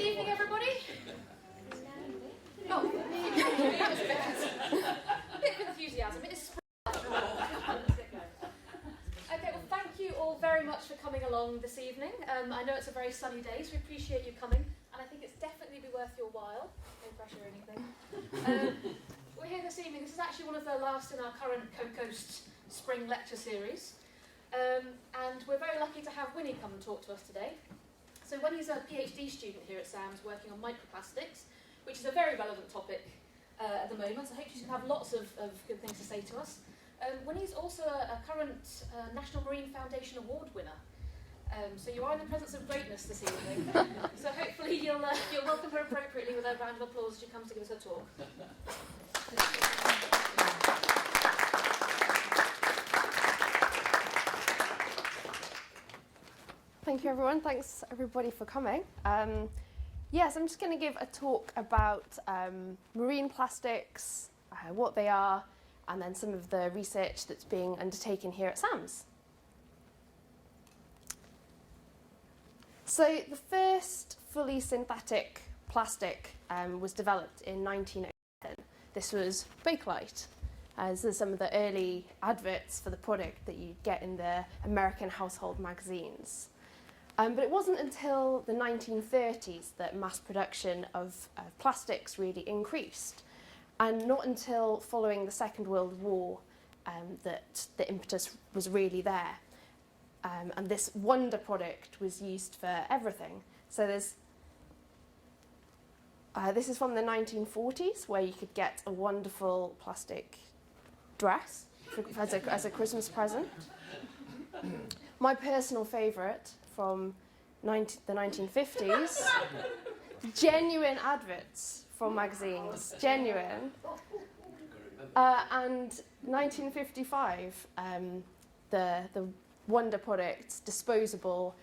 Good evening, everybody. Oh, that was a bit of enthusiasm. It is spring after all. Okay, well, thank you all very much for coming along this evening. I know it's a very sunny day, so we appreciate you coming, and I think it's definitely be worth your while. No pressure or anything. We're here this evening. This is actually one of the last in our current Co-Coast Spring Lecture Series. And we're very lucky to have Winnie come and talk to us today. So Winnie's a PhD student here at SAMS working on microplastics, which is a very relevant topic at the moment. So I hope she's going to have lots of good things to say to us. Winnie's also a current National Marine Foundation Award winner. So you are in the presence of greatness this evening. So hopefully you'll welcome her appropriately with a round of applause as she comes to give us her talk. Thank you, everyone. Thanks, everybody, for coming. Yes, I'm just going to give a talk about marine plastics, what they are, and then some of the research that's being undertaken here at SAMS. So the first fully synthetic plastic was developed in 1907. This was Bakelite. These are some of the early adverts for the product that you get in the American household magazines. But it wasn't until the 1930s that mass production of plastics really increased. And not until following the Second World War that the impetus was really there. And this wonder product was used for everything. So there's this is from the 1940s, where you could get a wonderful plastic dress as a Christmas present. My personal favourite from the 1950s, genuine adverts from magazines, genuine. And 1955, the wonder products, disposable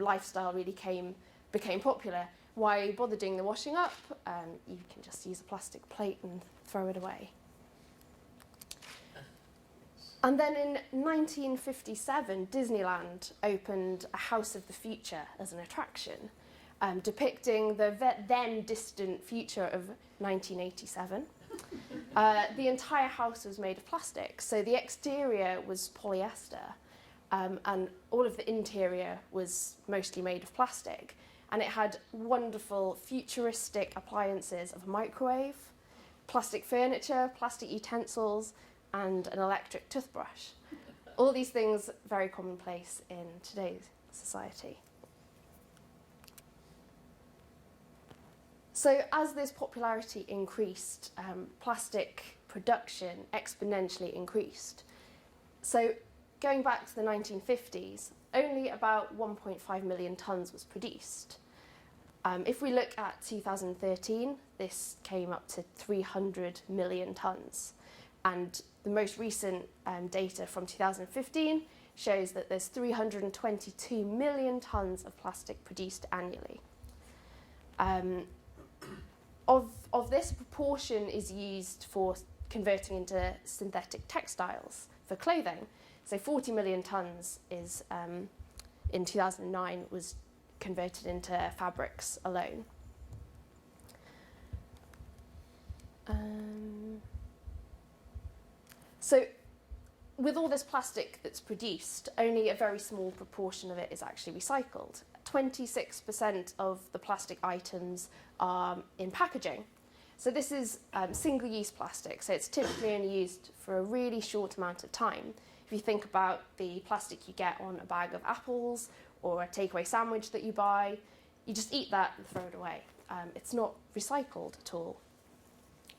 lifestyle really became popular. Why bother doing the washing up? You can just use a plastic plate and throw it away. And then in 1957, Disneyland opened a House of the Future as an attraction, depicting the then distant future of 1987. The entire house was made of plastic, so the exterior was polyester, and all of the interior was mostly made of plastic. And it had wonderful futuristic appliances of a microwave, plastic furniture, plastic utensils, and an electric toothbrush. All these things very commonplace in today's society. So as this popularity increased, plastic production exponentially increased. So going back to the 1950s, only about 1.5 million tonnes was produced. If we look at 2013, this came up to 300 million tonnes. And the most recent data from 2015 shows that there's 322 million tonnes of plastic produced annually. Of this, a proportion is used for converting into synthetic textiles for clothing. So 40 million tonnes is, in 2009, was converted into fabrics alone. So with all this plastic that's produced, only a very small proportion of it is actually recycled. 26% of the plastic items are in packaging. So this is single-use plastic, so it's typically only used for a really short amount of time. If you think about the plastic you get on a bag of apples or a takeaway sandwich that you buy, you just eat that and throw it away. It's not recycled at all.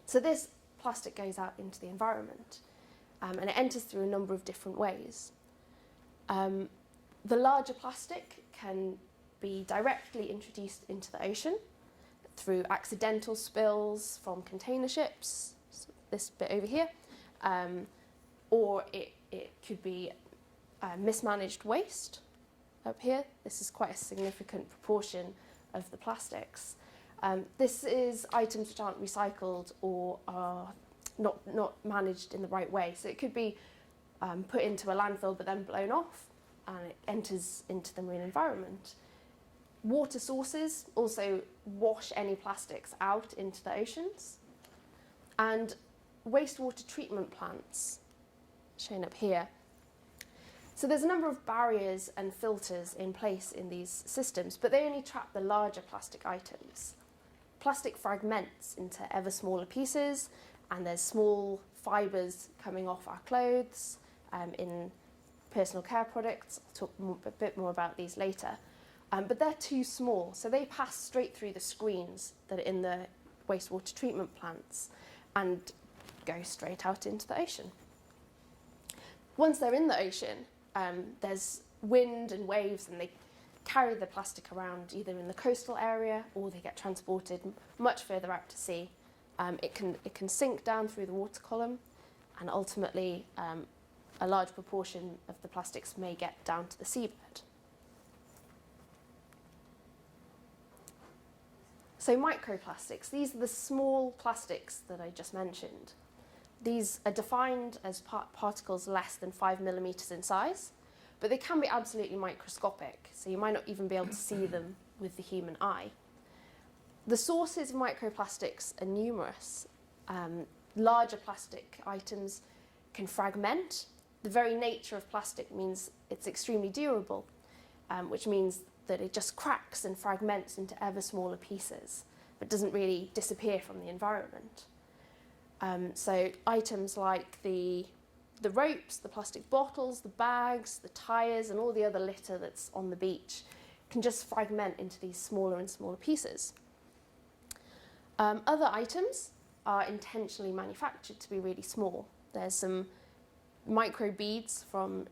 So this plastic goes out into the environment. And it enters through a number of different ways. The larger plastic can be directly introduced into the ocean through accidental spills from container ships, so this bit over here, or it could be mismanaged waste up here. This is quite a significant proportion of the plastics. This is items which aren't recycled or are not managed in the right way. So it could be put into a landfill but then blown off, and it enters into the marine environment. Water sources also wash any plastics out into the oceans. And wastewater treatment plants, shown up here. So there's a number of barriers and filters in place in these systems, but they only trap the larger plastic items. Plastic fragments into ever smaller pieces, and there's small fibres coming off our clothes, in personal care products. I'll talk a bit more about these later. But they're too small, so they pass straight through the screens that are in the wastewater treatment plants and go straight out into the ocean. Once they're in the ocean, there's wind and waves, and they carry the plastic around either in the coastal area or they get transported much further out to sea. It can sink down through the water column, and ultimately a large proportion of the plastics may get down to the seabed. So microplastics, these are the small plastics that I just mentioned. These are defined as particles less than 5 millimetres in size, but they can be absolutely microscopic, so you might not even be able to see them with the human eye. The sources of microplastics are numerous. Larger plastic items can fragment. The very nature of plastic means it's extremely durable, which means that it just cracks and fragments into ever smaller pieces, but doesn't really disappear from the environment. So items like the ropes, the plastic bottles, the bags, the tyres, and all the other litter that's on the beach can just fragment into these smaller and smaller pieces. Other items are intentionally manufactured to be really small. There's some micro beads from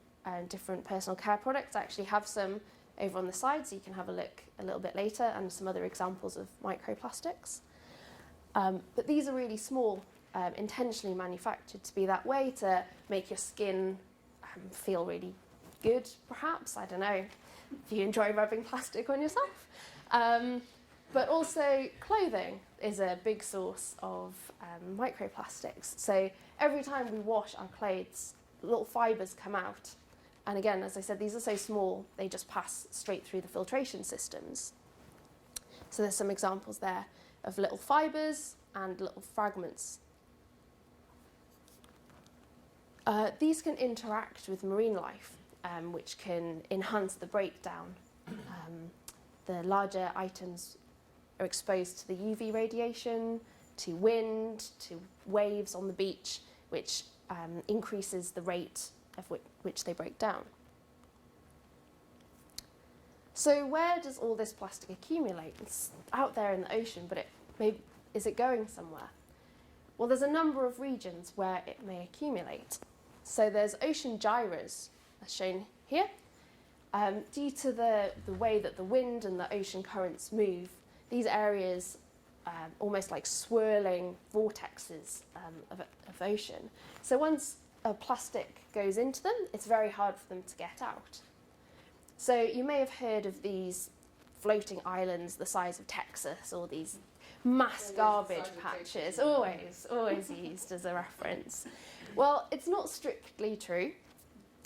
different personal care products. I actually have some over on the side, so you can have a look a little bit later, and some other examples of microplastics. But these are really small, intentionally manufactured to be that way, to make your skin feel really good, perhaps. I don't know if you enjoy rubbing plastic on yourself. But also clothing is a big source of microplastics. So every time we wash our clothes, little fibres come out. And again, as I said, these are so small, they just pass straight through the filtration systems. So there's some examples there of little fibres and little fragments. These can interact with marine life, which can enhance the breakdown. The larger items are exposed to the UV radiation, to wind, to waves on the beach, which increases the rate of which they break down. So where does all this plastic accumulate? It's out there in the ocean, but is it going somewhere? Well, there's a number of regions where it may accumulate. So there's ocean gyres, as shown here. Due to the way that the wind and the ocean currents move, these areas almost like swirling vortexes of ocean. So once a plastic goes into them, it's very hard for them to get out. So you may have heard of these floating islands the size of Texas, or these mass garbage patches, always used as a reference. Well, it's not strictly true.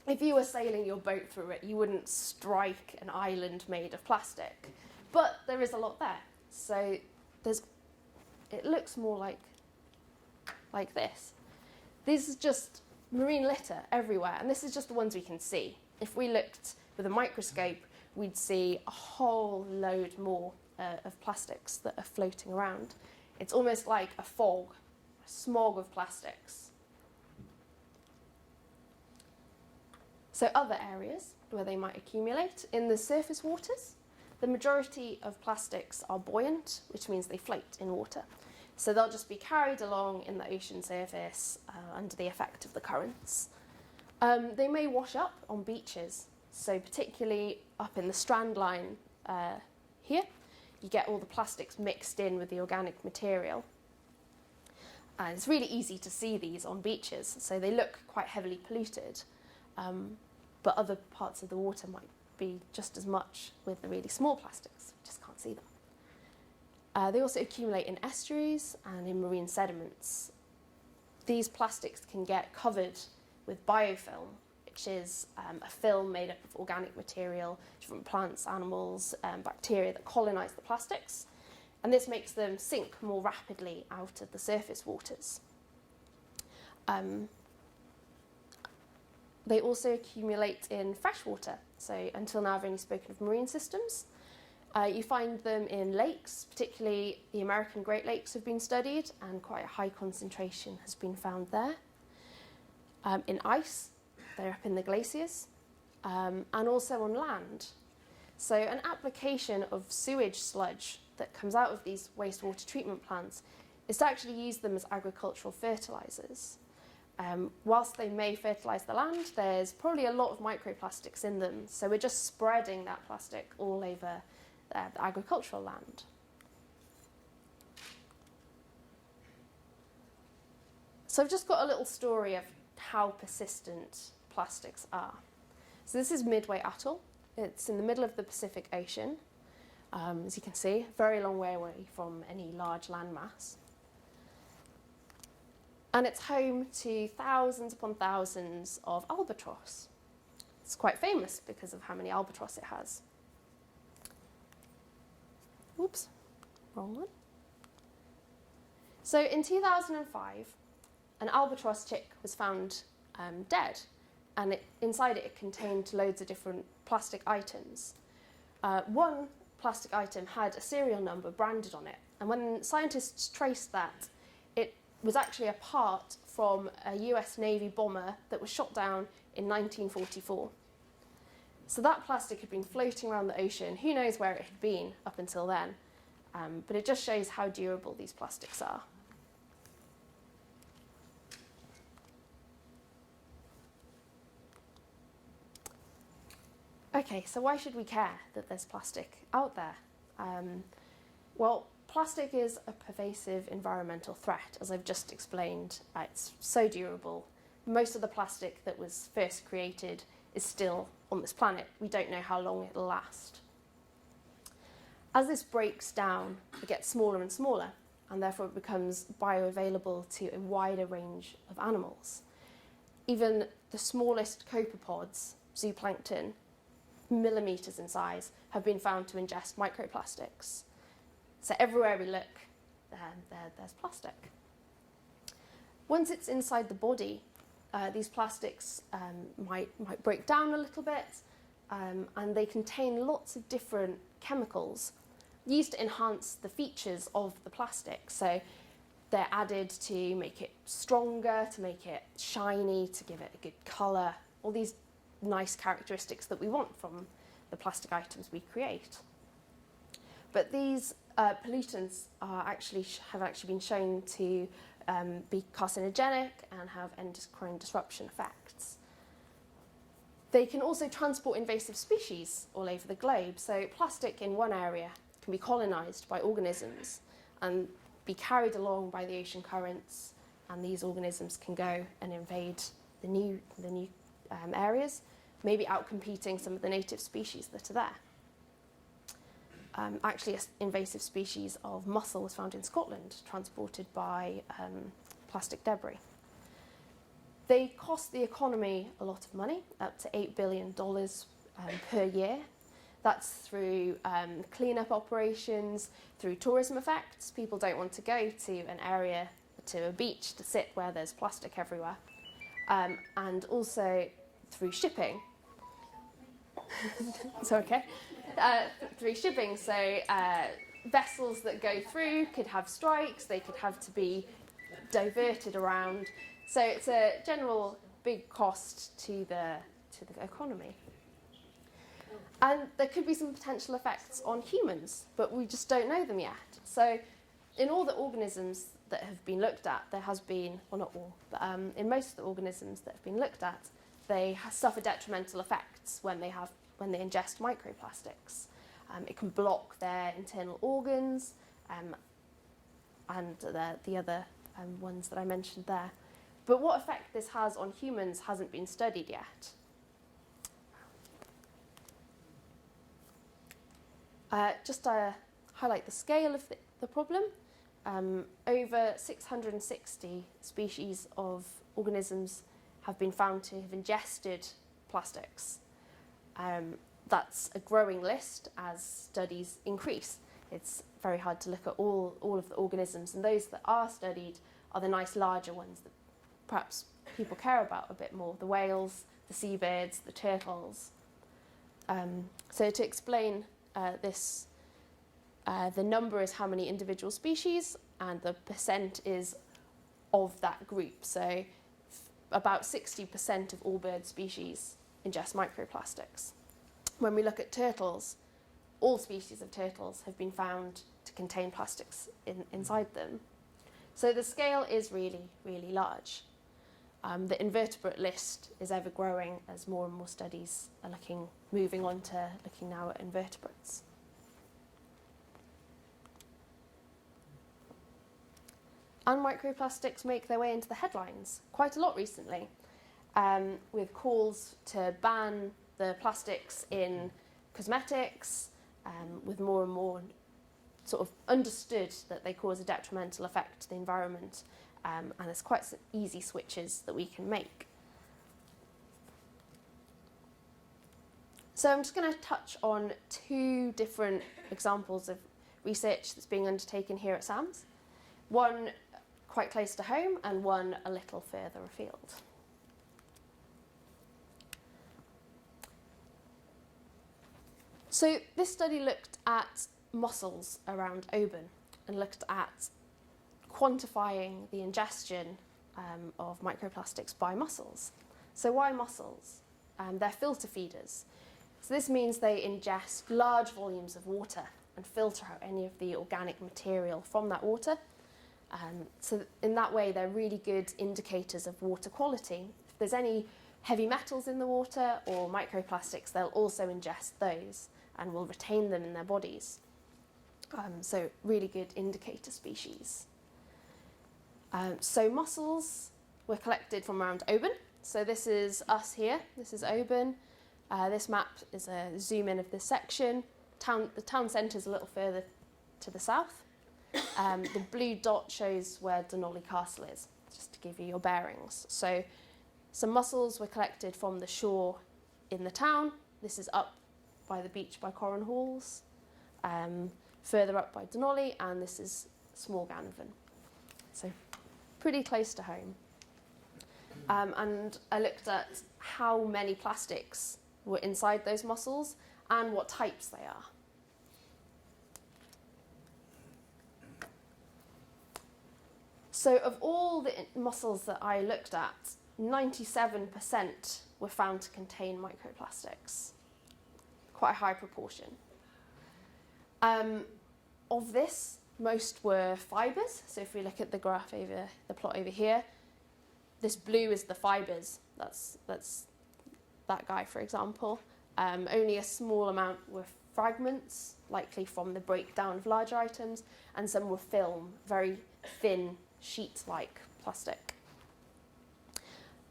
If you were sailing your boat through it, you wouldn't strike an island made of plastic. But there is a lot there. So it looks more like this. This is just marine litter everywhere, and this is just the ones we can see. If we looked with a microscope, we'd see a whole load more of plastics that are floating around. It's almost like a fog, a smog of plastics. So other areas where they might accumulate, in the surface waters, the majority of plastics are buoyant, which means they float in water. So they'll just be carried along in the ocean surface under the effect of the currents. They may wash up on beaches, so particularly up in the strand line here, you get all the plastics mixed in with the organic material. And it's really easy to see these on beaches, so they look quite heavily polluted. But other parts of the water might be just as much with the really small plastics. We just can't see them. They also accumulate in estuaries and in marine sediments. These plastics can get covered with biofilm, which is a film made up of organic material, different plants, animals, bacteria that colonise the plastics. And this makes them sink more rapidly out of the surface waters. They also accumulate in freshwater. So until now I've only spoken of marine systems. You find them in lakes, particularly the American Great Lakes have been studied, and quite a high concentration has been found there. In ice, they're up in the glaciers, and also on land. So an application of sewage sludge that comes out of these wastewater treatment plants is to actually use them as agricultural fertilisers. Whilst they may fertilise the land, there's probably a lot of microplastics in them, so we're just spreading that plastic all over the agricultural land. So I've just got a little story of how persistent plastics are. So this is Midway Atoll. It's in the middle of the Pacific Ocean. As you can see, a very long way away from any large landmass. And it's home to thousands upon thousands of albatross. It's quite famous because of how many albatross it has. Oops, wrong one. So in 2005, an albatross chick was found dead, and inside it contained loads of different plastic items. One plastic item had a serial number branded on it, and when scientists traced that, it was actually a part from a US Navy bomber that was shot down in 1944. So that plastic had been floating around the ocean. Who knows where it had been up until then, but it just shows how durable these plastics are. Okay, so why should we care that there's plastic out there? Well, plastic is a pervasive environmental threat, as I've just explained. It's so durable. Most of the plastic that was first created is still on this planet. We don't know how long it'll last. As this breaks down, it gets smaller and smaller, and therefore it becomes bioavailable to a wider range of animals. Even the smallest copepods, zooplankton, millimetres in size, have been found to ingest microplastics. So everywhere we look, there's plastic. Once it's inside the body, these plastics might break down a little bit, and they contain lots of different chemicals used to enhance the features of the plastic. So they're added to make it stronger, to make it shiny, to give it a good colour, all these nice characteristics that we want from the plastic items we create. But these pollutants have actually been shown to be carcinogenic and have endocrine disruption effects. They can also transport invasive species all over the globe. So plastic in one area can be colonised by organisms and be carried along by the ocean currents, and these organisms can go and invade the new areas, maybe outcompeting some of the native species that are there. Actually, an invasive species of mussel was found in Scotland, transported by plastic debris. They cost the economy a lot of money, up to $8 billion per year. That's through clean-up operations, through tourism effects. People don't want to go to an area, to a beach, to sit where there's plastic everywhere. And also through shipping. It's okay. Through shipping, so vessels that go through could have strikes, they could have to be diverted around. So it's a general big cost to the economy. And there could be some potential effects on humans, but we just don't know them yet. So in all the organisms that have been looked at, there has been, well not all, but in most of the organisms that have been looked at, they suffer detrimental effects when they ingest microplastics. It can block their internal organs and the other ones that I mentioned there. But what effect this has on humans hasn't been studied yet. Just to highlight the scale of the problem, over 660 species of organisms have been found to have ingested microplastics. That's a growing list as studies increase. It's very hard to look at all of the organisms, and those that are studied are the nice larger ones that perhaps people care about a bit more, the whales, the seabirds, the turtles. So to explain this, the number is how many individual species, and the percent is of that group. So about 60% of all bird species ingest microplastics. When we look at turtles, all species of turtles have been found to contain plastics inside them. So the scale is really, really large. The invertebrate list is ever growing as more and more studies are moving on to looking now at invertebrates. And microplastics make their way into the headlines quite a lot recently, with calls to ban the plastics in cosmetics, with more and more sort of understood that they cause a detrimental effect to the environment, and there's quite some easy switches that we can make. So I'm just going to touch on two different examples of research that's being undertaken here at SAMS. One quite close to home and one a little further afield. So this study looked at mussels around Oban and looked at quantifying the ingestion of microplastics by mussels. So why mussels? They're filter feeders. So this means they ingest large volumes of water and filter out any of the organic material from that water. So in that way, they're really good indicators of water quality. If there's any heavy metals in the water or microplastics, they'll also ingest those and will retain them in their bodies. So really good indicator species. So mussels were collected from around Oban. So this is us here. This is Oban. This map is a zoom in of this section. The town centre is a little further to the south. The blue dot shows where Donnelly Castle is, just to give you your bearings. So some mussels were collected from the shore in the town. This is up by the beach by Corran Halls, further up by Donnelly, and this is Small Ganvin. So pretty close to home. And I looked at how many plastics were inside those mussels and what types they are. So of all the mussels that I looked at, 97% were found to contain microplastics. Quite a high proportion. Of this, most were fibres. So if we look at the graph over, the plot over here, this blue is the fibres. That's that guy, for example. Only a small amount were fragments, likely from the breakdown of larger items, and some were film, very thin, sheet-like plastic.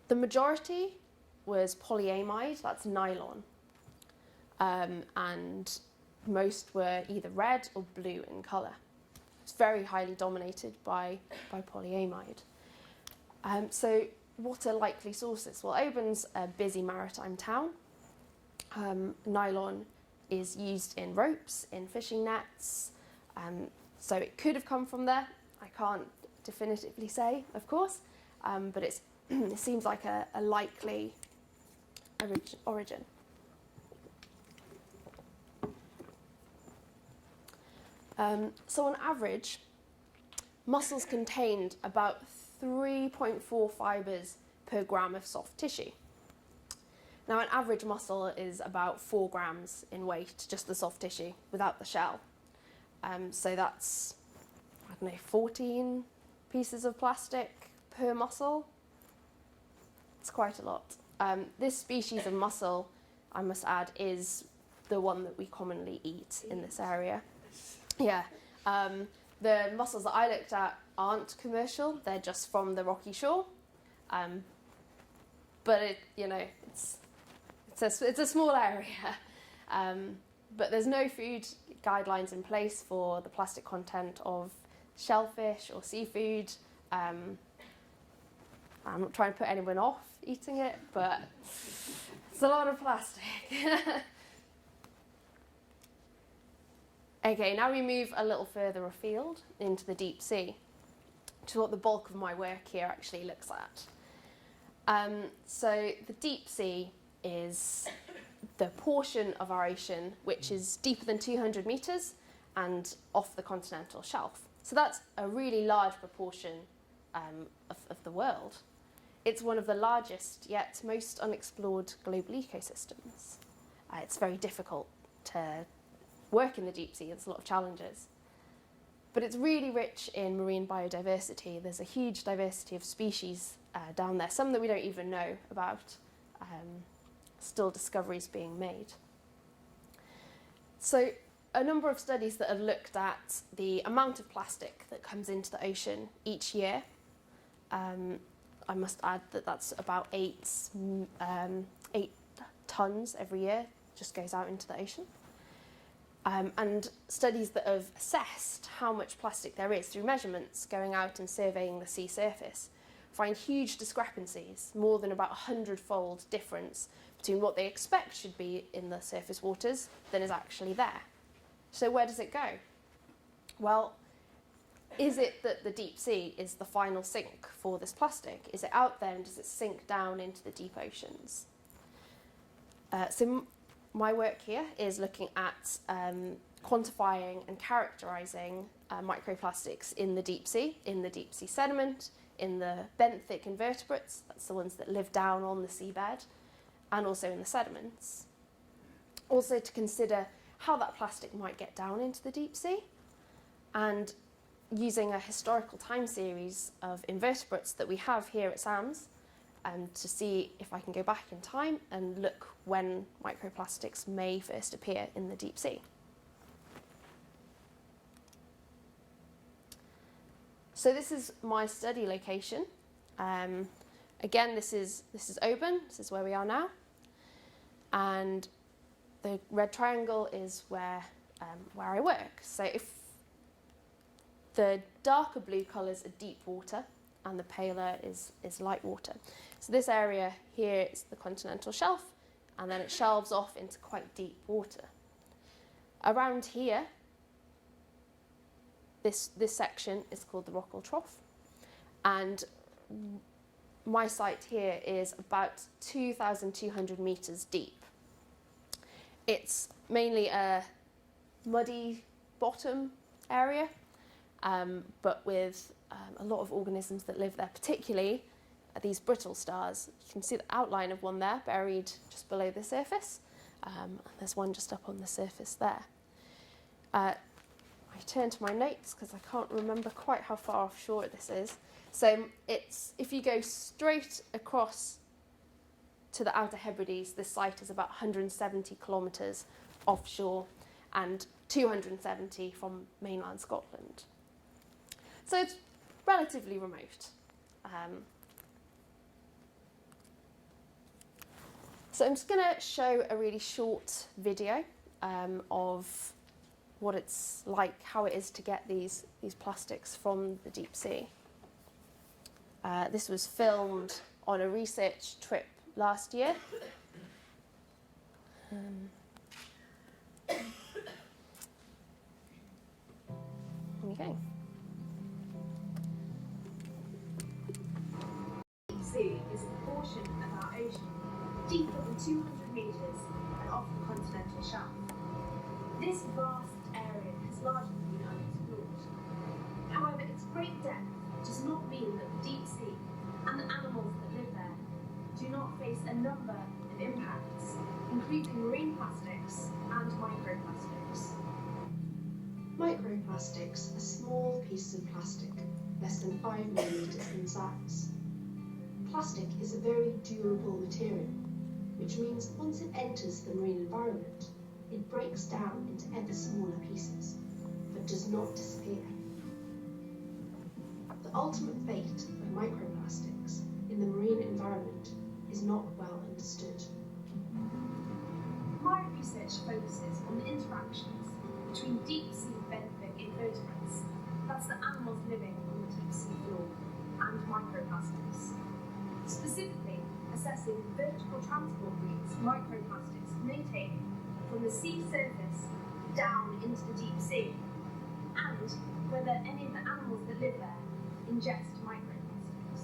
The majority was polyamide, that's nylon, and most were either red or blue in colour. It's very highly dominated by polyamide. So what are likely sources? Well, Oban's a busy maritime town. Nylon is used in ropes, in fishing nets, so it could have come from there. I can't definitively say, of course, but it seems like a likely origin. So on average, mussels contained about 3.4 fibres per gram of soft tissue. Now an average mussel is about 4 grams in weight, just the soft tissue, without the shell. So that's, 14 pieces of plastic per mussel. It's quite a lot. This species of mussel, I must add, is the one that we commonly eat in this area. Yeah. The mussels that I looked at aren't commercial, they're just from the rocky shore. But it's a small area. But there's no food guidelines in place for the plastic content of shellfish or seafood. I'm not trying to put anyone off eating it, but It's a lot of plastic. Okay, now we move a little further afield into the deep sea, which is what the bulk of my work here actually looks at. So the deep sea is the portion of our ocean which is deeper than 200 metres and off the continental shelf. So that's a really large proportion of the world. It's one of the largest yet most unexplored global ecosystems. It's very difficult to work in the deep sea. There's a lot of challenges. But it's really rich in marine biodiversity. There's a huge diversity of species down there, some that we don't even know about, still discoveries being made. So a number of studies that have looked at the amount of plastic that comes into the ocean each year. I must add that that's about 8 tonnes every year just goes out into the ocean. And studies that have assessed how much plastic there is through measurements going out and surveying the sea surface find huge discrepancies, more than about 100-fold difference between what they expect should be in the surface waters than is actually there. So where does it go? Well, is it that the deep sea is the final sink for this plastic? Is it out there and does it sink down into the deep oceans? My work here is looking at quantifying and characterising microplastics in the deep sea sediment, in the benthic invertebrates, that's the ones that live down on the seabed, and also in the sediments. Also to consider how that plastic might get down into the deep sea, and using a historical time series of invertebrates that we have here at SAMS, and to see if I can go back in time and look when microplastics may first appear in the deep sea. So this is my study location. Again, this is Oban, this is where we are now. And the red triangle is where I work. So if the darker blue colours are deep water, and the paler is light water. So this area here is the continental shelf, and then it shelves off into quite deep water. Around here, this section is called the Rockall Trough, and my site here is about 2,200 metres deep. It's mainly a muddy bottom area, but with a lot of organisms that live there, particularly these brittle stars. You can see the outline of one there, buried just below the surface. There's one just up on the surface there. I turn to my notes because I can't remember quite how far offshore this is. So if you go straight across to the Outer Hebrides, this site is about 170 kilometres offshore and 270 from mainland Scotland. So it's relatively remote. So I'm just going to show a really short video of what it's like, how it is to get these plastics from the deep sea. This was filmed on a research trip last year. Here we go. Sea is a portion of our ocean deeper than 200 metres and off the continental shelf. This vast area has largely been unexplored. However, its great depth does not mean that the deep sea and the animals that live there do not face a number of impacts, including marine plastics and microplastics. Microplastics are small pieces of plastic, less than 5 millimetres in size. Plastic is a very durable material, which means once it enters the marine environment, it breaks down into ever smaller pieces, but does not disappear. The ultimate fate of microplastics in the marine environment is not well understood. My research focuses on the interactions between deep-sea benthic invertebrates, that's the animals living on the deep-sea floor, and microplastics. Specifically, a assessing vertical transport routes microplastics may take from the sea surface down into the deep sea, and whether any of the animals that live there ingest microplastics.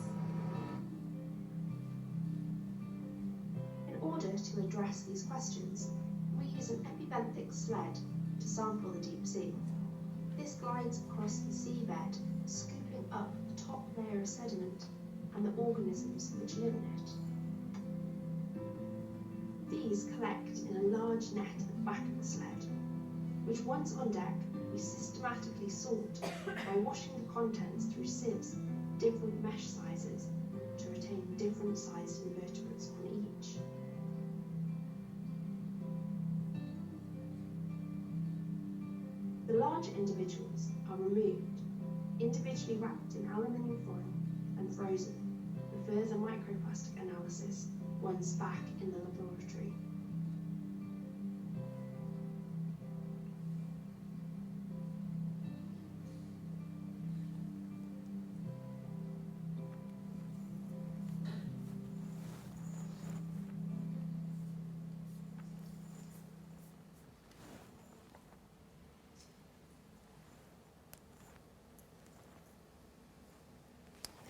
In order to address these questions, we use an epibenthic sled to sample the deep sea. This glides across the seabed, scooping up the top layer of sediment and the organisms which live in it. These collect in a large net at the back of the sled, which once on deck we systematically sort by washing the contents through sieves, different mesh sizes, to retain different sized invertebrates on each. The larger individuals are removed, individually wrapped in aluminium foil and frozen for further microplastic analysis once back in the laboratory.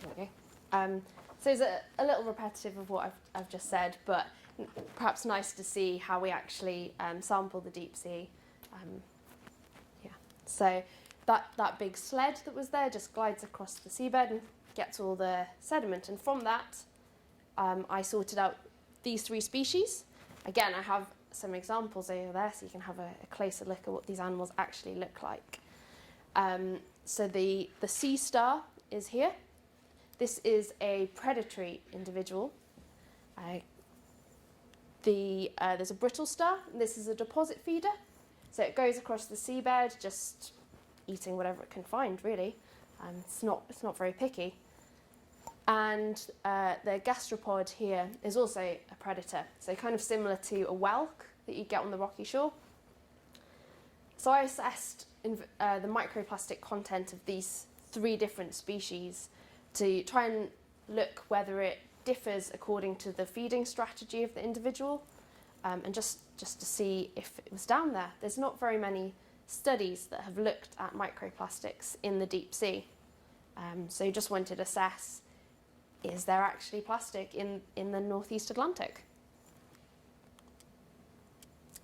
There we go. So it's a little repetitive of what I've just said, but perhaps nice to see how we actually sample the deep sea. So that big sled that was there just glides across the seabed and gets all the sediment. And from that, I sorted out these 3 species. Again, I have some examples over there so you can have a closer look at what these animals actually look like. So the sea star is here. This is a predatory individual. There's a brittle star, and this is a deposit feeder. So it goes across the seabed, just eating whatever it can find, really. It's not very picky. And the gastropod here is also a predator, so kind of similar to a whelk that you get on the rocky shore. So I assessed the microplastic content of these 3 different species to try and look whether it differs according to the feeding strategy of the individual, and just to see if it was down there. There's not very many studies that have looked at microplastics in the deep sea. So you just wanted to assess, is there actually plastic in the Northeast Atlantic?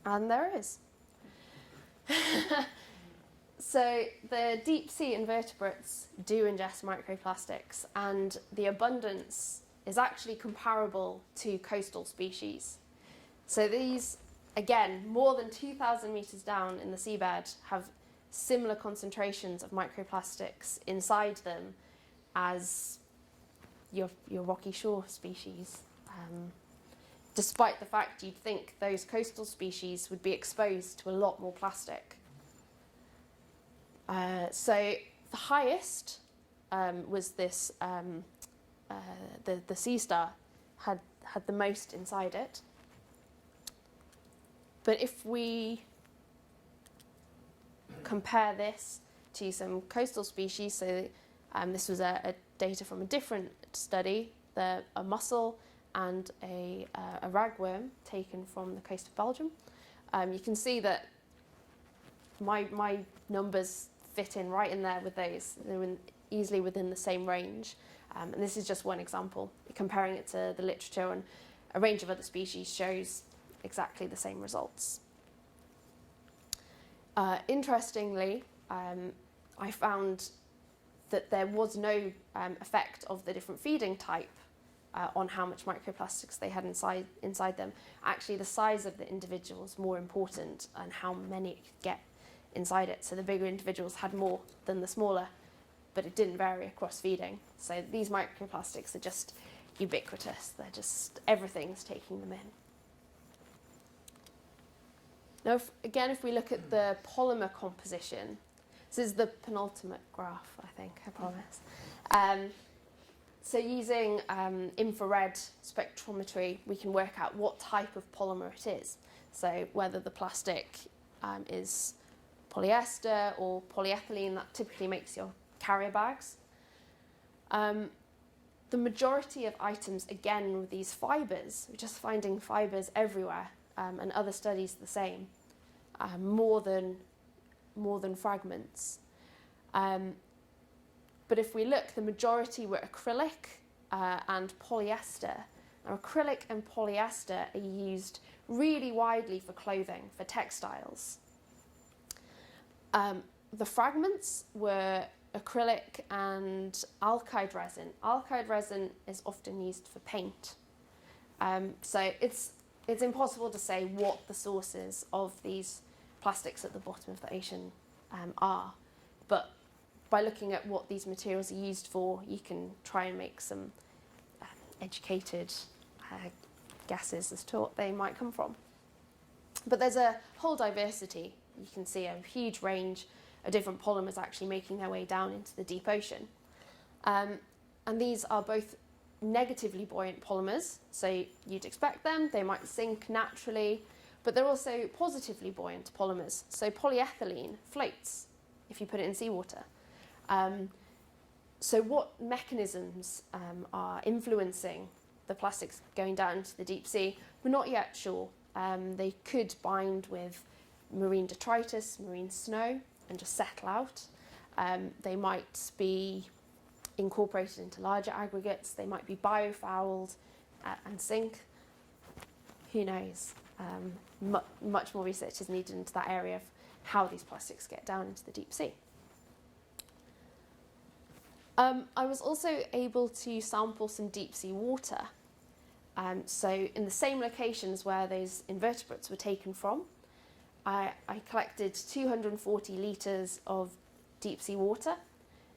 And there is. So the deep sea invertebrates do ingest microplastics, and the abundance is actually comparable to coastal species. So these, again, more than 2,000 metres down in the seabed, have similar concentrations of microplastics inside them as your rocky shore species, despite the fact you'd think those coastal species would be exposed to a lot more plastic. So the highest was this, the sea star had the most inside it. But if we compare this to some coastal species, so this was a data from a different study, a mussel and a ragworm taken from the coast of Belgium, you can see that my numbers fit in right in there with those. They were easily within the same range. And this is just one example. Comparing it to the literature and a range of other species shows exactly the same results. Interestingly, I found that there was no effect of the different feeding type on how much microplastics they had inside them. Actually, the size of the individual is more important and how many it could get inside it. So the bigger individuals had more than the smaller, but it didn't vary across feeding. So these microplastics are just ubiquitous. They're just, everything's taking them in. Now, if we look at the polymer composition, this is the penultimate graph, I think, I promise. So using infrared spectrometry, we can work out what type of polymer it is. So whether the plastic is polyester or polyethylene, that typically makes your carrier bags. the majority of items, again, with these fibres, we're just finding fibres everywhere, and other studies the same, more than fragments. But if we look, the majority were acrylic and polyester. Now, acrylic and polyester are used really widely for clothing, for textiles. The fragments were acrylic and alkyd resin. Alkyd resin is often used for paint. So it's impossible to say what the sources of these plastics at the bottom of the ocean are. But by looking at what these materials are used for, you can try and make some educated guesses as to what they might come from. But there's a whole diversity. You can see a huge range of different polymers actually making their way down into the deep ocean. And these are both negatively buoyant polymers, so you'd expect them, they might sink naturally, but they're also positively buoyant polymers. So polyethylene floats if you put it in seawater. So what mechanisms are influencing the plastics going down into the deep sea? We're not yet sure. They could bind with marine detritus, marine snow, and just settle out. They might be incorporated into larger aggregates. They might be biofouled and sink. Who knows? Much more research is needed into that area of how these plastics get down into the deep sea. I was also able to sample some deep sea water. So in the same locations where those invertebrates were taken from, I collected 240 litres of deep sea water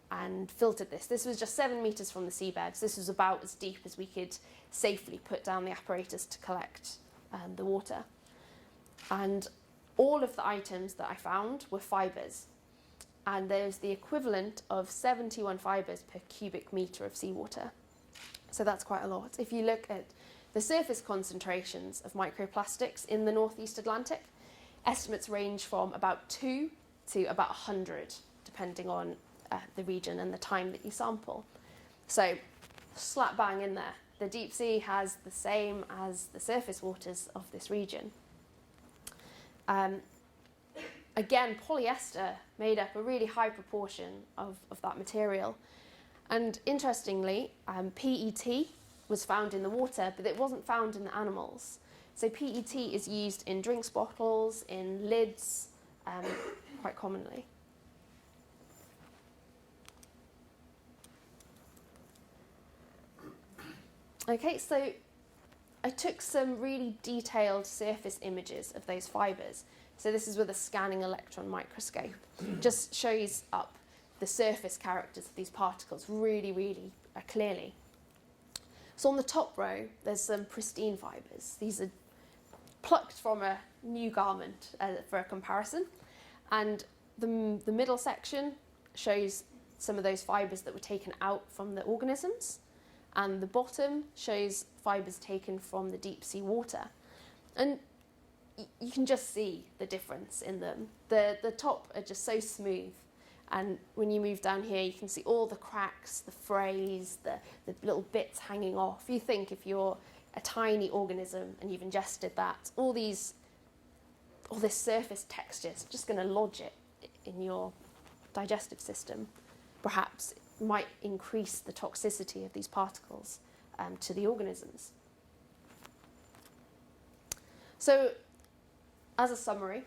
and filtered this. This was just 7 metres from the seabed, so this was about as deep as we could safely put down the apparatus to collect the water. And all of the items that I found were fibres, and there's the equivalent of 71 fibres per cubic metre of seawater. So that's quite a lot. If you look at the surface concentrations of microplastics in the Northeast Atlantic, estimates range from about 2 to about 100, depending on the region and the time that you sample. So slap bang in there. The deep sea has the same as the surface waters of this region. Again, polyester made up a really high proportion of that material. And interestingly, PET was found in the water, but it wasn't found in the animals. So PET is used in drinks bottles, in lids, quite commonly. Okay, so I took some really detailed surface images of those fibres. So this is with a scanning electron microscope. Just shows up the surface characters of these particles really, really clearly. So on the top row, there's some pristine fibres. These are plucked from a new garment for a comparison. And the middle section shows some of those fibres that were taken out from the organisms. And the bottom shows fibres taken from the deep sea water. And you can just see the difference in them. The top are just so smooth. And when you move down here, you can see all the cracks, the frays, the little bits hanging off. You think if you're a tiny organism and you've ingested that, all this surface texture is just going to lodge it in your digestive system. Perhaps it might increase the toxicity of these particles to the organisms. So, as a summary,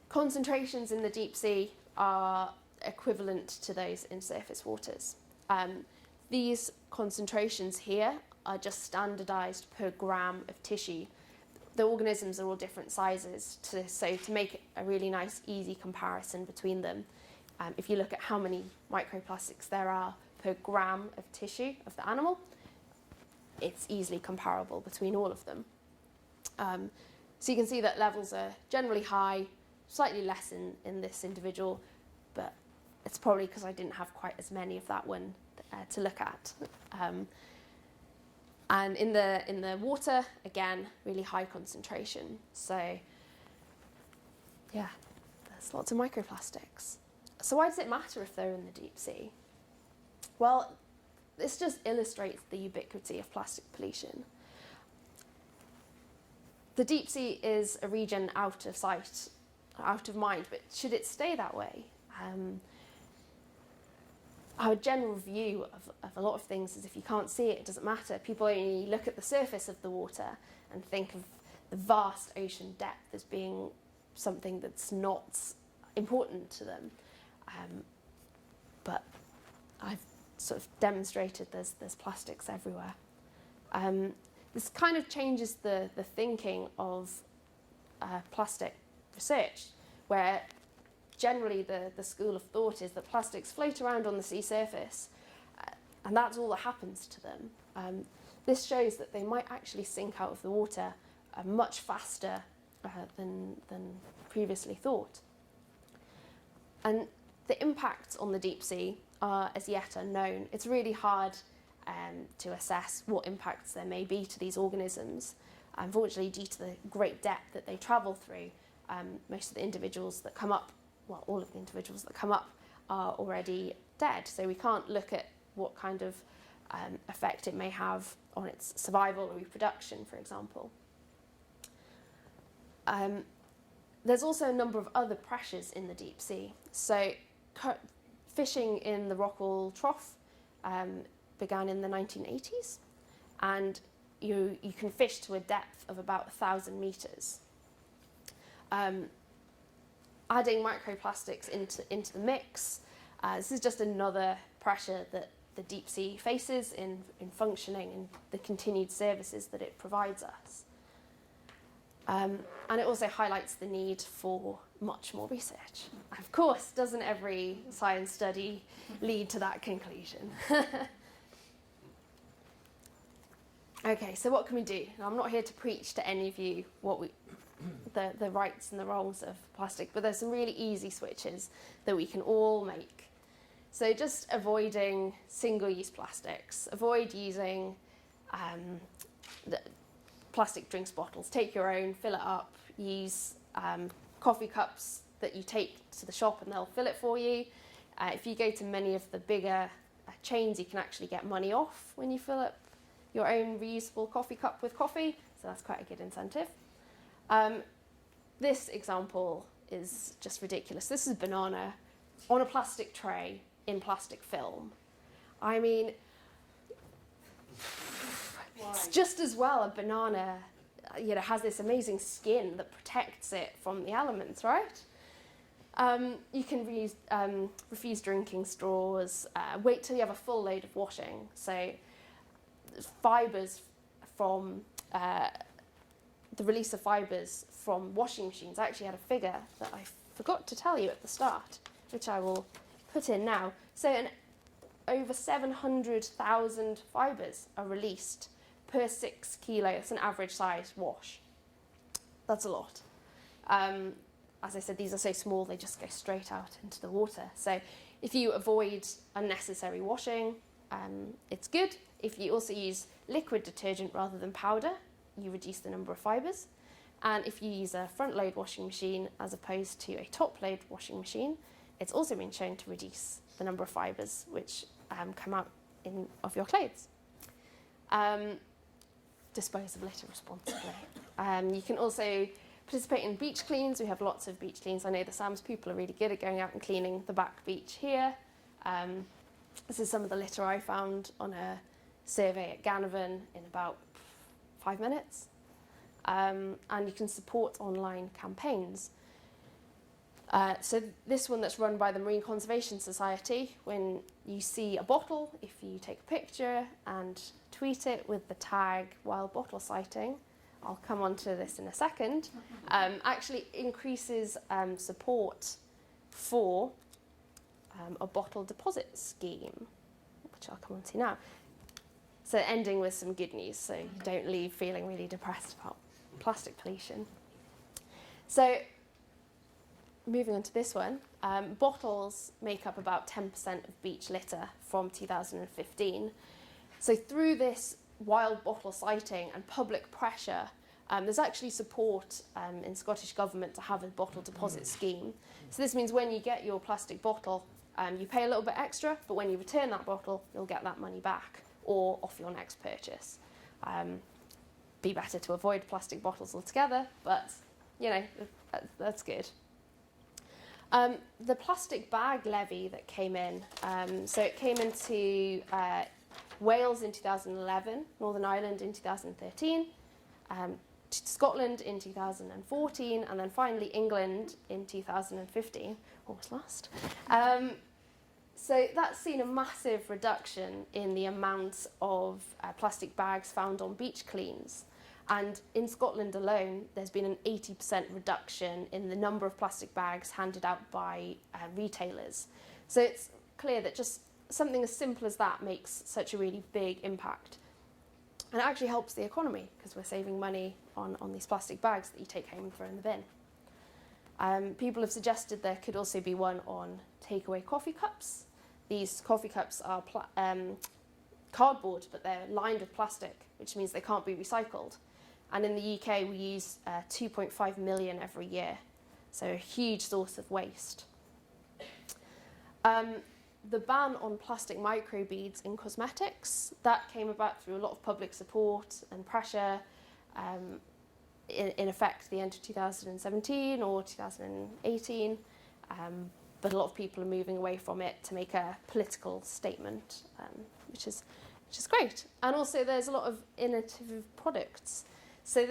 concentrations in the deep sea are equivalent to those in surface waters. These concentrations here are just standardised per gram of tissue. The organisms are all different sizes, so to make a really nice, easy comparison between them, if you look at how many microplastics there are per gram of tissue of the animal, it's easily comparable between all of them. So you can see that levels are generally high, slightly less in this individual, but it's probably because I didn't have quite as many of that one to look at. And in the water, again, really high concentration. So yeah, there's lots of microplastics. So why does it matter if they're in the deep sea? Well, this just illustrates the ubiquity of plastic pollution. The deep sea is a region out of sight, out of mind, but should it stay that way? Our general view of a lot of things is if you can't see it, it doesn't matter. People only look at the surface of the water and think of the vast ocean depth as being something that's not important to them. But I've sort of demonstrated there's plastics everywhere. This kind of changes the thinking of plastic research, where generally the school of thought is that plastics float around on the sea surface, and that's all that happens to them. This shows that they might actually sink out of the water much faster than previously thought. And the impacts on the deep sea are as yet unknown. It's really hard to assess what impacts there may be to these organisms. Unfortunately, due to the great depth that they travel through, most of the individuals that come up, well, all of the individuals that come up are already dead. So we can't look at what kind of effect it may have on its survival or reproduction, for example. There's also a number of other pressures in the deep sea. So fishing in the Rockall Trough began in the 1980s, and you can fish to a depth of about 1,000 metres. Adding microplastics into the mix, this is just another pressure that the deep sea faces in functioning and the continued services that it provides us. And it also highlights the need for much more research. Of course, doesn't every science study lead to that conclusion? Okay, so what can we do? Now, I'm not here to preach to any of you the rights and the wrongs of plastic, but there's some really easy switches that we can all make. So just avoiding single-use plastics, avoid using the plastic drinks bottles. Take your own, fill it up, use coffee cups that you take to the shop and they'll fill it for you. If you go to many of the bigger chains, you can actually get money off when you fill up your own reusable coffee cup with coffee, so that's quite a good incentive. This example is just ridiculous. This is a banana on a plastic tray in plastic film. I mean, it's just as well a banana, has this amazing skin that protects it from the elements, right? You can refuse drinking straws. Wait till you have a full load of washing. So fibres from the release of fibres from washing machines. I actually had a figure that I forgot to tell you at the start, which I will put in now. So over 700,000 fibres are released per 6 kilo. It's an average size wash. That's a lot. As I said, these are so small, they just go straight out into the water. So if you avoid unnecessary washing, it's good. If you also use liquid detergent rather than powder, you reduce the number of fibres. And if you use a front load washing machine as opposed to a top load washing machine, it's also been shown to reduce the number of fibres which come out of your clothes. Dispose of litter responsibly. You can also participate in beach cleans. We have lots of beach cleans. I know the SAMS people are really good at going out and cleaning the back beach here. This is some of the litter I found on a survey at Ganavan in about 5 minutes. And you can support online campaigns. So this one that's run by the Marine Conservation Society, when you see a bottle, if you take a picture and tweet it with the tag wild bottle sighting, I'll come on to this in a second, actually increases support for a bottle deposit scheme, which I'll come on to now. So ending with some good news, so you don't leave feeling really depressed about plastic pollution. So moving on to this one, bottles make up about 10% of beach litter from 2015. So through this wild bottle sighting and public pressure, there's actually support in Scottish Government to have a bottle deposit scheme. So this means when you get your plastic bottle, You pay a little bit extra, but when you return that bottle, you'll get that money back or off your next purchase. Be better to avoid plastic bottles altogether, but you know, that's good. The plastic bag levy that came in, so it came into Wales in 2011, Northern Ireland in 2013, Scotland in 2014, and then finally England in 2015, almost last. So that's seen a massive reduction in the amount of plastic bags found on beach cleans. And in Scotland alone, there's been an 80% reduction in the number of plastic bags handed out by retailers. So it's clear that just something as simple as that makes such a really big impact. And it actually helps the economy because we're saving money on these plastic bags that you take home and throw in the bin. People have suggested there could also be one on takeaway coffee cups. These coffee cups are cardboard, but they're lined with plastic, which means they can't be recycled. And in the UK, we use 2.5 million every year, so a huge source of waste. The ban on plastic microbeads in cosmetics, that came about through a lot of public support and pressure, in effect the end of 2017 or 2018, but a lot of people are moving away from it to make a political statement, which is great. And also there's a lot of innovative products. So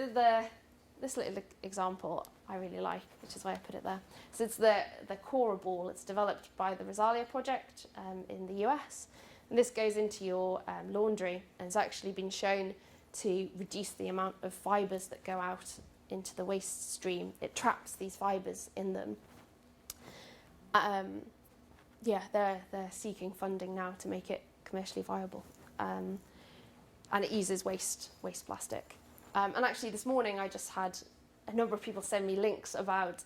this little example I really like, which is why I put it there. So it's the Cora ball. It's developed by the Rosalia project in the US. And this goes into your laundry and it's actually been shown to reduce the amount of fibres that go out into the waste stream. It traps these fibres in them. Yeah, they're seeking funding now to make it commercially viable. And it uses waste plastic. And actually this morning I just had a number of people send me links about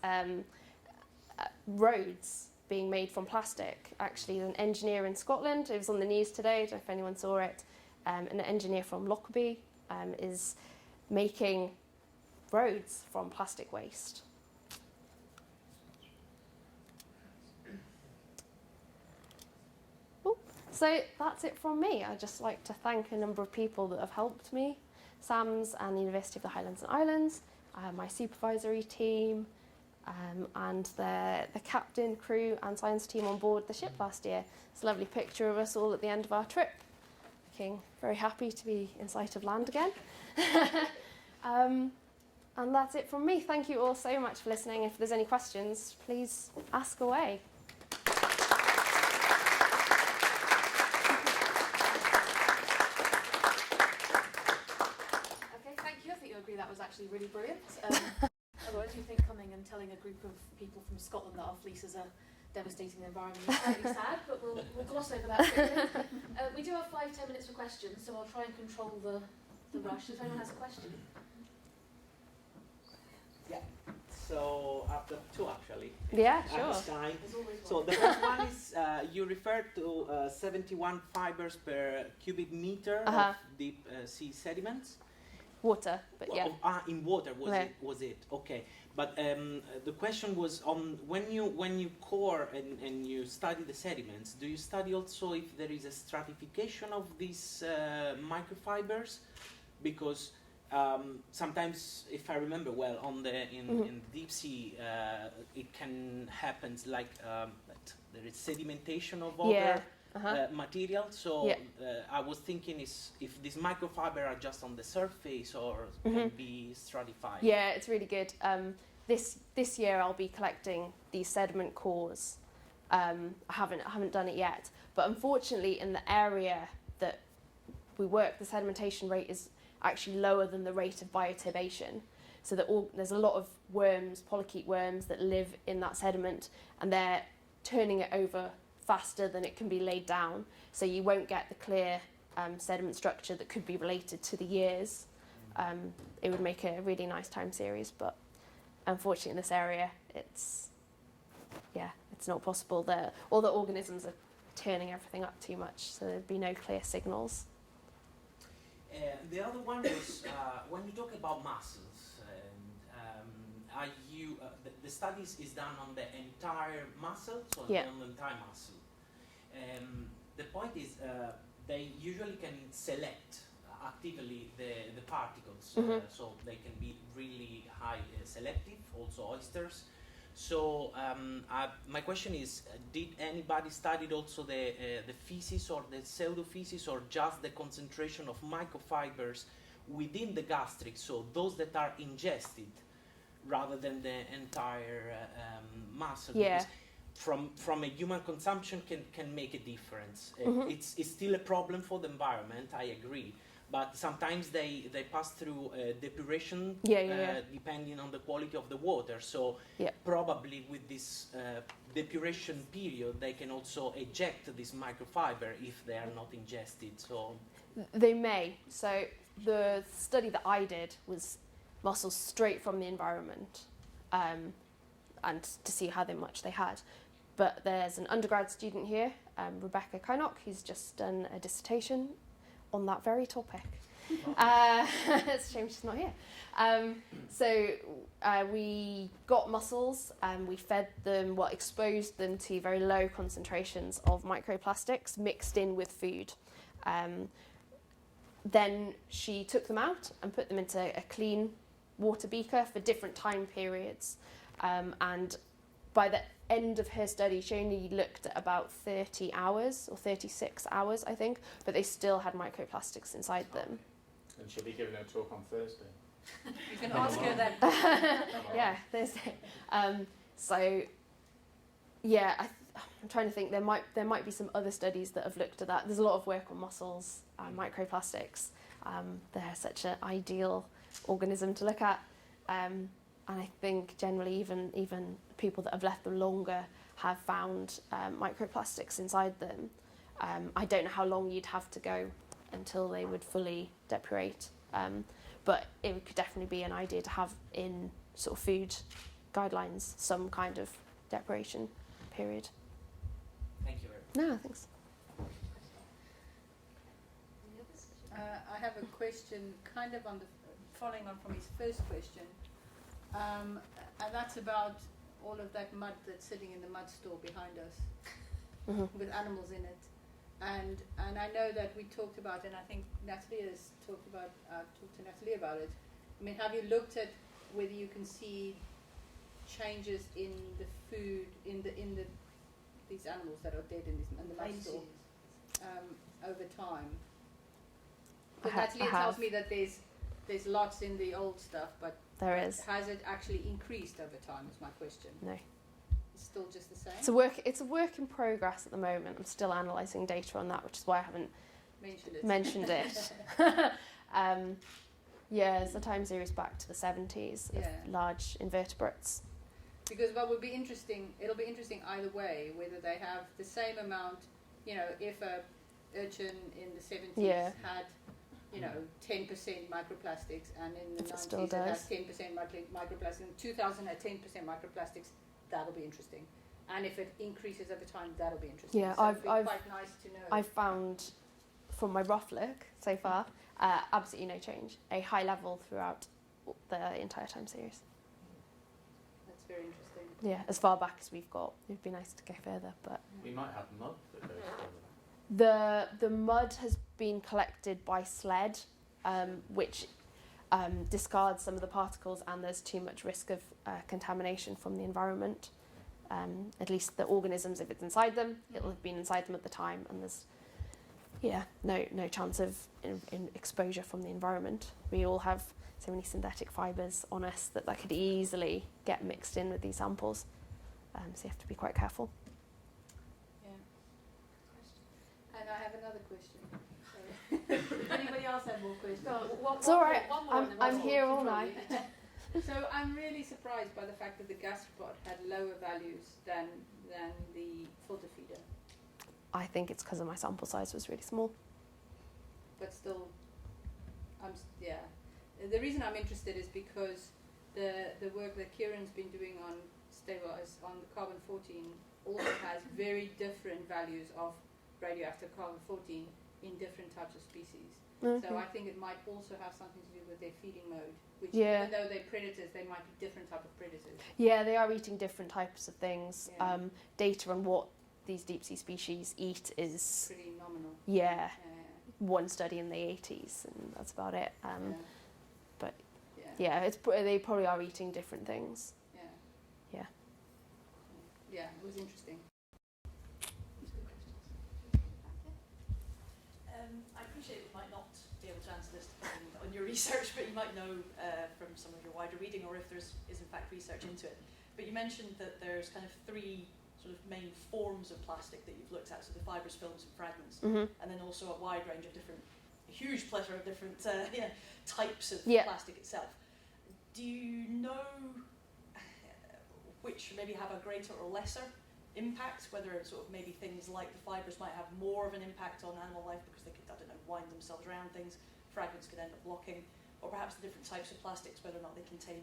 roads being made from plastic. Actually, an engineer in Scotland, it was on the news today, I don't know if anyone saw it, an engineer from Lockerbie is making roads from plastic waste. Ooh. So that's it from me. I'd just like to thank a number of people that have helped me, SAMS and the University of the Highlands and Islands, my supervisory team, and the captain, crew and science team on board the ship last year. It's a lovely picture of us all at the end of our trip, looking very happy to be in sight of land again. And that's it from me. Thank you all so much for listening. If there's any questions, please ask away. That was actually really brilliant. Otherwise, you think coming and telling a group of people from Scotland that our fleeces are devastating the environment is slightly sad, but we'll gloss over that quickly. We do have 5-10 minutes for questions, so I'll try and control the rush. If anyone has a question. Yeah, so I've got two actually. Yeah, sure. So the first one is you referred to 71 fibers per cubic meter of deep sea sediments. Water, but yeah. In water was it? Okay, but the question was on when you core and you study the sediments, do you study also if there is a stratification of these microfibers? Because sometimes, if I remember well, in deep sea, it can happen like that there is sedimentation of other. Material, so I was thinking if these microfiber are just on the surface or can be stratified. Yeah, it's really good. This year I'll be collecting these sediment cores. I haven't done it yet, but unfortunately in the area that we work, the sedimentation rate is actually lower than the rate of bioturbation. So there's a lot of worms, polychaete worms, that live in that sediment, and they're turning it over faster than it can be laid down, so you won't get the clear sediment structure that could be related to the years. It would make a really nice time series, but unfortunately in this area it's not possible. All the organisms are turning everything up too much, so there'd be no clear signals. The other one was when you talk about mussels, the studies is done on the entire mussel, so on the entire mussel. The point is they usually can select actively the particles, so they can be really high selective, also oysters. So my question is, did anybody studied also the feces or the pseudofeces, or just the concentration of microfibers within the gastric, so those that are ingested rather than the entire muscle? Yeah. Because from a human consumption can make a difference. It's still a problem for the environment, I agree. But sometimes they pass through depuration, depending on the quality of the water. So probably with this depuration period, they can also eject this microfiber if they are not ingested. So they may. So the study that I did was mussels straight from the environment, and to see how much they had. But there's an undergrad student here, Rebecca Kynock, who's just done a dissertation on that very topic. It's a shame she's not here. So we got mussels and we fed them, exposed them to very low concentrations of microplastics mixed in with food. Then she took them out and put them into a clean water beaker for different time periods. And by the end of her study, she only looked at about 30 hours or 36 hours, I think, but they still had microplastics inside them. And she'll be giving a talk on Thursday. You can ask her then. Yeah, Thursday. So, yeah, I'm trying to think. There might be some other studies that have looked at that. There's a lot of work on mussels and microplastics. They're such an ideal organism to look at. And I think generally even people that have left them longer have found microplastics inside them. I don't know how long you'd have to go until they would fully depurate, but it could definitely be an idea to have in sort of food guidelines some kind of depuration period. thank you very much. No, thanks. I have a question, kind of following on from his first question, and that's about all of that mud that's sitting in the mud store behind us, with animals in it. And I know that we talked about, and I think Natalie has talked to Natalie about it. I mean, have you looked at whether you can see changes in the food in these animals that are dead in the mud store over time? Because Natalie tells me that there's lots in the old stuff, but There is. has it actually increased over time? Is my question. No. It's still just the same. It's a work in progress at the moment. I'm still analysing data on that, which is why I haven't mentioned it. Yeah, there's a time series back to the 70s of large invertebrates. Because what would be interesting, it'll be interesting either way, whether they have the same amount, if a urchin in the 70s had, 10% microplastics, and in the 90s it has 10% microplastics, in 2000 had 10% microplastics, that'll be interesting. And if it increases over time, that'll be interesting. Yeah, so it'd be quite nice to know. I've found, from my rough look so far, absolutely no change. A high level throughout the entire time series. That's very interesting. Yeah, as far back as we've got. It'd be nice to go further, but We might have mud that goes further back. the mud has been collected by sled, which discards some of the particles, and there's too much risk of contamination from the environment. At least the organisms, if it's inside them, it'll have been inside them at the time, and there's no chance of in exposure from the environment. We all have so many synthetic fibres on us that could easily get mixed in with these samples, so you have to be quite careful. Yeah. And I have another question. Anybody else have more questions? It's all right. I'm here all night. So I'm really surprised by the fact that the gastropod had lower values than the filter feeder. I think it's because my sample size was really small. But still, the reason I'm interested is because the work that Kieran's been doing on on the carbon-14 also has very different values of radioactive carbon-14 in different types of species. Okay. So I think it might also have something to do with their feeding mode, which even though they're predators, they might be different type of predators. Yeah, they are eating different types of things. Yeah. Data on what these deep sea species eat is, Pretty nominal. yeah, Yeah. one study in the 80s, and that's about it. But yeah. yeah, they probably are eating different things. Yeah. Yeah. Yeah, it was interesting. I appreciate we might not be able to answer this depending on your research, but you might know from some of your wider reading, or if there's is in fact research into it. But you mentioned that there's kind of three sort of main forms of plastic that you've looked at, so the fibres, films and fragments, and then also a wide range of different, a huge plethora of different types of plastic itself. Do you know which maybe have a greater or lesser impact, whether it's sort of maybe things like the fibres might have more of an impact on animal life because they could, I don't know, wind themselves around things, fragments could end up blocking, or perhaps the different types of plastics, whether or not they contain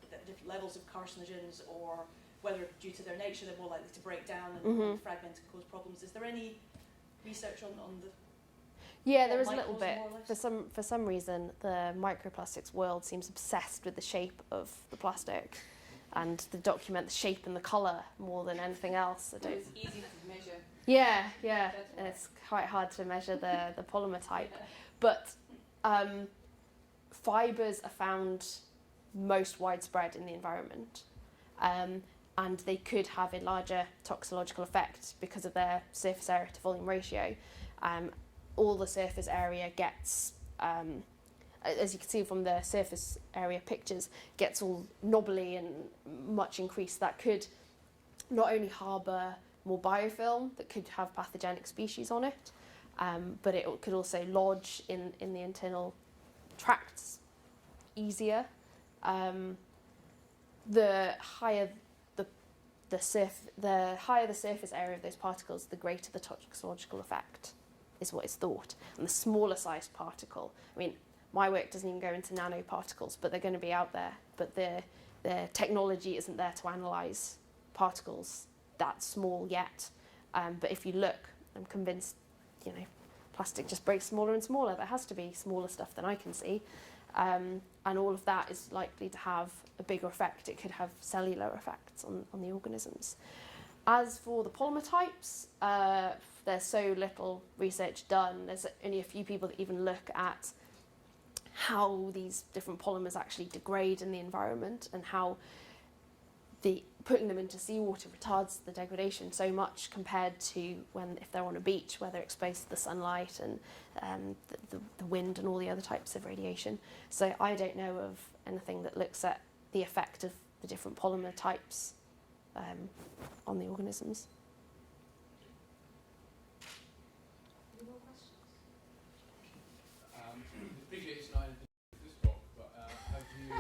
different levels of carcinogens, or whether due to their nature they're more likely to break down and fragment and cause problems. Is there any research on the Yeah, there is a little cause bit. more or less? For some reason, the microplastics world seems obsessed with the shape of the plastic, and to document the shape and the colour more than anything else. I don't. It's easy to measure. Yeah, That's right. it's quite hard to measure the polymer type, but fibres are found most widespread in the environment, and they could have a larger toxicological effect because of their surface area to volume ratio. All the surface area gets, as you can see from the surface area pictures, gets all knobbly and much increased. That could not only harbour more biofilm that could have pathogenic species on it, but it could also lodge in the internal tracts easier. The higher the surface area of those particles, the greater the toxicological effect, is what is thought. And the smaller sized particle, I mean, my work doesn't even go into nanoparticles, but they're going to be out there. But the technology isn't there to analyse particles that small yet. But if you look, I'm convinced, plastic just breaks smaller and smaller. There has to be smaller stuff than I can see. And all of that is likely to have a bigger effect. It could have cellular effects on the organisms. As for the polymer types, there's so little research done. There's only a few people that even look at how these different polymers actually degrade in the environment, and how putting them into seawater retards the degradation so much compared to if they're on a beach where they're exposed to the sunlight and the wind and all the other types of radiation. So I don't know of anything that looks at the effect of the different polymer types on the organisms. Any more questions? Appreciate it's not anything to this talk, but have you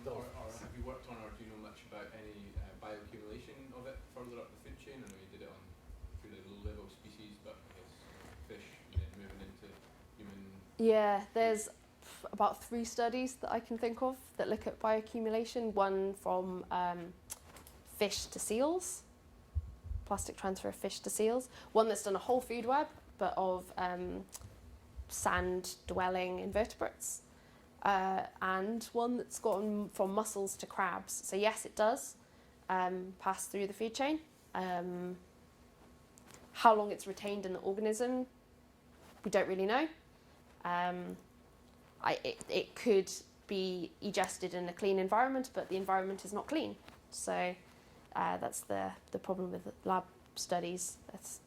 or have you worked on, or do you know much about any bioaccumulation of it further up the food chain? I know you did it on fairly low level species, but I guess fish and then moving into human. Yeah, there's about 3 studies that I can think of that look at bioaccumulation. One from fish to seals, plastic transfer of fish to seals. One that's done a whole food web, but of sand-dwelling invertebrates. And one that's gone from mussels to crabs. So yes, it does pass through the food chain. How long it's retained in the organism, we don't really know. It could be digested in a clean environment, but the environment is not clean. So that's the problem with lab studies. That's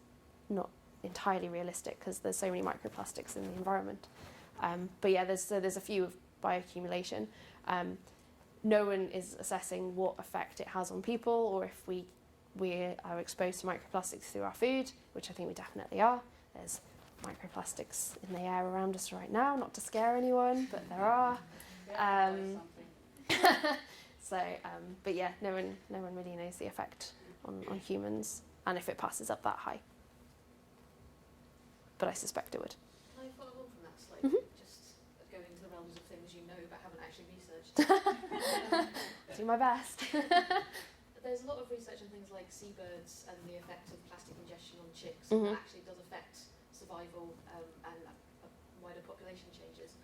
not entirely realistic because there's so many microplastics in the environment. But yeah, there's a few of bioaccumulation. No one is assessing what effect it has on people, or if we are exposed to microplastics through our food, which I think we definitely are. There's microplastics in the air around us right now, not to scare anyone, but there are. But yeah, no one really knows the effect on humans, and if it passes up that high. But I suspect it would. Can I follow on from that slightly? Just go into the realms of things you know but haven't actually researched. Do my best. There's a lot of research on things like seabirds and the effect of plastic ingestion on chicks, Mhm. that actually does affect survival and wider population changes.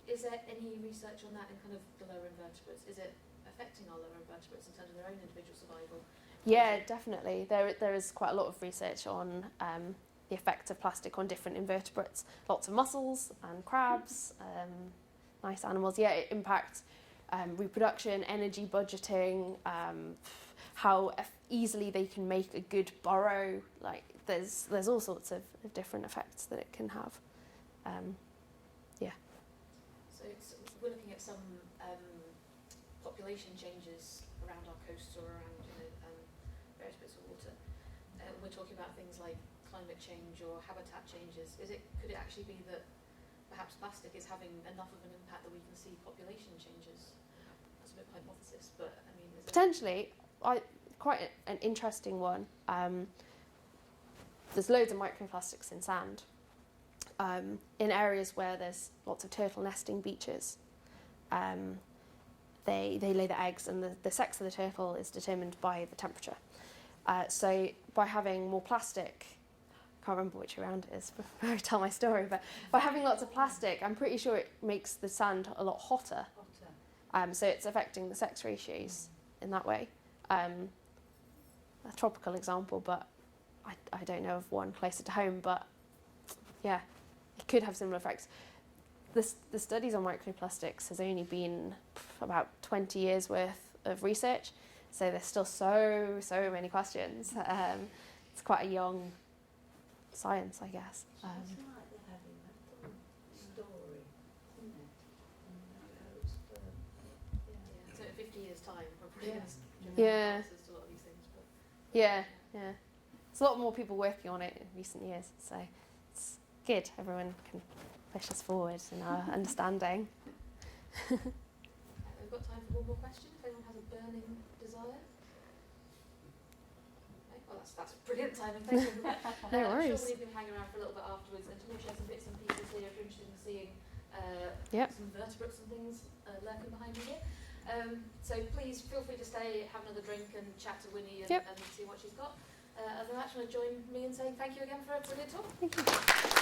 Is there any research on that in kind of the lower invertebrates? Is it affecting our lower invertebrates in terms of their own individual survival? Yeah, definitely. There is quite a lot of research on the effect of plastic on different invertebrates. Lots of mussels and crabs, nice animals. Yeah, it impacts reproduction, energy budgeting, how easily they can make a good burrow. Like there's all sorts of different effects that it can have. So we're looking at some population changes around our coasts or around various bits of water. We're talking about things like climate change or habitat changes. Could it actually be that perhaps plastic is having enough of an impact that we can see population changes? That's a bit hypothesis, but I mean, Potentially, quite an interesting one. There's loads of microplastics in sand. In areas where there's lots of turtle nesting beaches, they lay the eggs, and the sex of the turtle is determined by the temperature. So by having more plastic, I can't remember which round it is before I tell my story, but by having lots of plastic, I'm pretty sure it makes the sand a lot hotter. So it's affecting the sex ratios in that way. A tropical example, but I don't know of one closer to home, but yeah, it could have similar effects. The studies on microplastics has only been about 20 years worth of research, so there's still so many questions. It's quite a young science, I guess. It's like the heavy metal story, isn't it? And that goes for, so in 50 years' time, we're probably going to Yeah. answers to a lot of these things. But Yeah. There's a lot more people working on it in recent years, so it's good. Everyone can push us forward in our understanding. we've got time for one more question. If anyone has a burning desire. Okay, well, that's brilliant timing. Thank you. No I'm worries. sure we'll even hang around for a little bit afterwards and to share some bits and pieces here if you're interested in seeing Yep. some vertebrates and things lurking behind me here. So please feel free to stay, have another drink and chat to Winnie and, Yep. and see what she's got. And then actually join me in saying thank you again for a brilliant talk. Thank you.